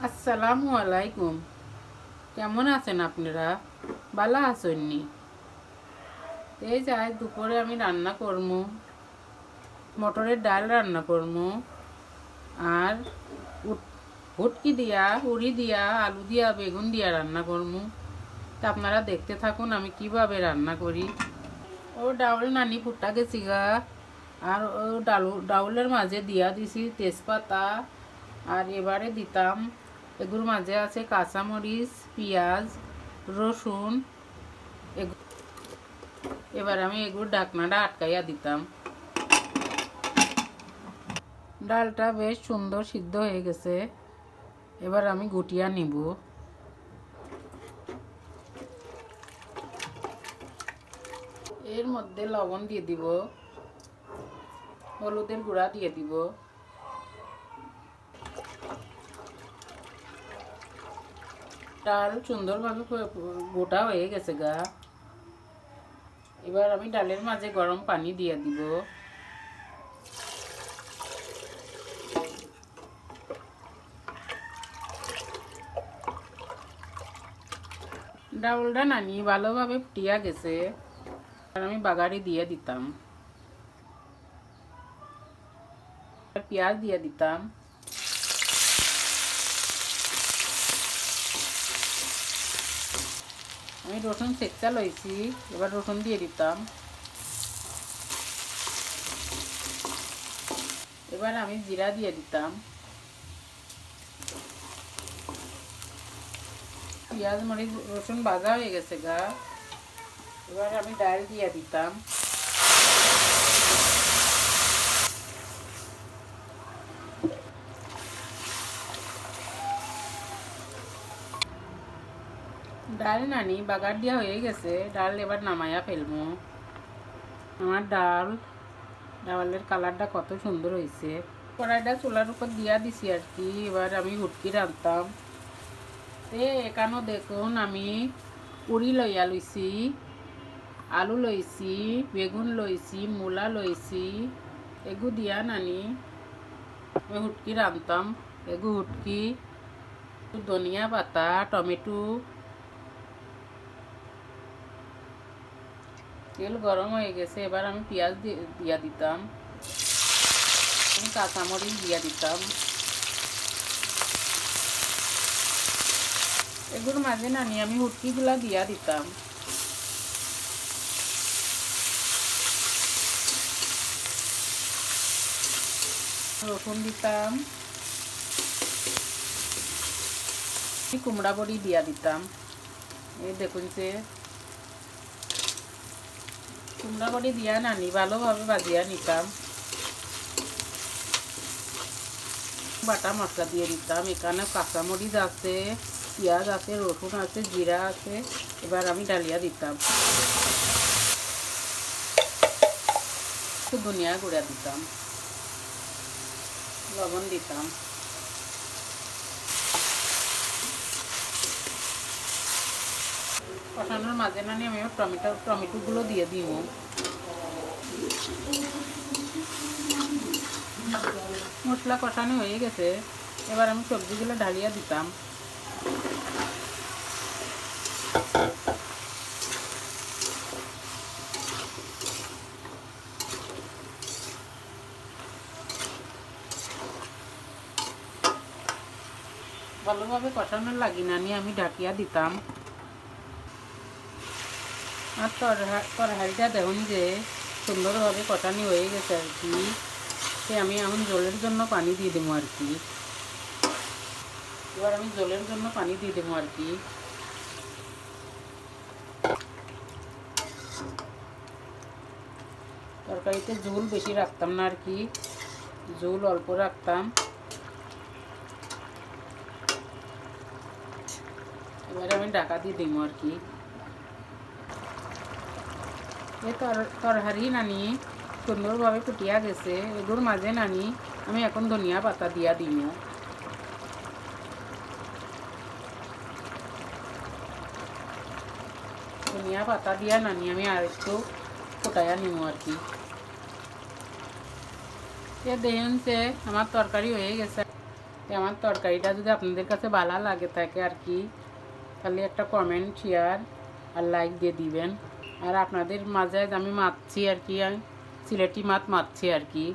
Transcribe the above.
আসসালামু আলাইকুম। কেমন আছেন আপনারা? ভালো আছেননি? এই যাই দুপুরে আমি রান্না করবো, মটরের ডাল রান্না করবো আর ভুটকি দিয়া, উড়ি দিয়া, আলু দিয়া, বেগুন দিয়া রান্না করবো। তা আপনারা দেখতে থাকুন আমি কিভাবে রান্না করি। ও ডাউল নানি ফুটা গেছি গা, আর ও ডাউলের মাঝে দিয়া দিছি তেজপাতা, আর এবারে দিতাম এগুলোর মাঝে আছে কাঁচামরিচ, পেঁয়াজ, রসুন। এবার আমি এগুলোর ঢাকনাটা আটকাইয়া দিতাম। ডালটা বেশ সুন্দর সিদ্ধ হয়ে গেছে, এবার আমি গুটিয়া নিব। এর মধ্যে লবণ দিয়ে দিব, হলুদের গুঁড়া দিয়ে দিব, ডাল সুন্দরভাবে গোটা হয়ে গেছে গা। এবার আমি ডালের মাঝে গরম পানি দিয়ে দিব। ডাউলটা নানি ভালোভাবে ফুটিয়া গেছে, আর আমি বাগারি দিয়ে দিতাম, পেঁয়াজ দিয়ে দিতাম। আমি রসুন সেকটা লইছি, এবার রসুন দিয়ে দিতাম। এবার আমি জিরা দিয়ে দিতাম। পেঁয়াজ মরিচ রসুন ভাজা হয়ে গেছে গা, এবার আমি ডাল দিয়ে দিতাম। ডাল নানি বাগার দিয়া হয়ে গেছে, ডাল এবার নামাইয়া ফেলবো। আমার ডালের কালারটা কত সুন্দর হয়েছে। কড়াইটা চুলার উপর দিয়া দিছি আর কি। এবার আমি হুটকি রাঁধতাম। এখানেও দেখুন আমি পুরি লইয়া লইছি, আলু লইছি, বেগুন লইছি, মূলা লইছি। এগু দিয়া নানি আমি হুটকি রাঁধতাম। এগু হুটকি, ধনিয়া পাতা, টমেটো। তেল গরম হয়ে গেছে, এবার আমি পেঁয়াজ দিয়া দিতাম, আমি কাঁচামরিচ দিয়া দিতাম। এগুলোর মাঝে নানি আমি হুটকিগুলা দিয়া দিতাম। রসুন দিতাম, কুমড়া বড়ি দিয়া দিতাম। এই দেখুন যে কুমড়া বড়ি দিয়া নানি ভালোভাবে ভাজিয়া নিতাম। বাটা মশলা দিয়ে দিতাম। এখানে কাঁচামরিচ আছে, পেঁয়াজ আছে, রসুন আছে, জিরা আছে। এবার আমি ডালিয়া দিতাম, একটু ধনিয়া গুঁড়া দিতাম, লবণ দিতাম। কষানোর মাঝে নানি আমি টমেটোগুলো দিয়ে দিব। মশলা কষানো হয়ে গেছে, এবার আমি সবজিগুলো ঢালিয়া দিতাম। ভালোভাবে কষানোর লাগি নানি আমি ঢাকিয়া দিতাম। আর তরকারিটা দেখুন যে সুন্দরভাবে কষানি হয়ে গেছে আর কি। আমি এখন জলের জন্য পানি দিয়ে দেবো আর কি। এবার আমি জলের জন্য পানি দিয়ে দেবো আর কি। তরকারিতে ঝোল বেশি রাখতাম না আর কি, ঝোল অল্প রাখতাম। এবারে আমি ঢাকা দিয়ে দেবো আর কি। এই তরকারি নানি সুন্দরভাবে ফুটিয়া গেছে, এগুলোর মাঝে নানি আমি এখন ধনিয়া পাতা দিয়া দিব। ধনিয়া পাতা দিয়া নানি আমি আর একটু ফুটাইয়া নিব আর কি। দেখুন যে আমার তরকারি হয়ে গেছে, আমার তরকারিটা যদি আপনাদের কাছে ভালো লাগে থাকে আর কি, তাহলে একটা কমেন্ট, শেয়ার আর লাইক দিয়ে দিবেন। আর আপনাদের মাঝে আমি মারছি আর কি, সিলেটি মাছ মারছি আর কি।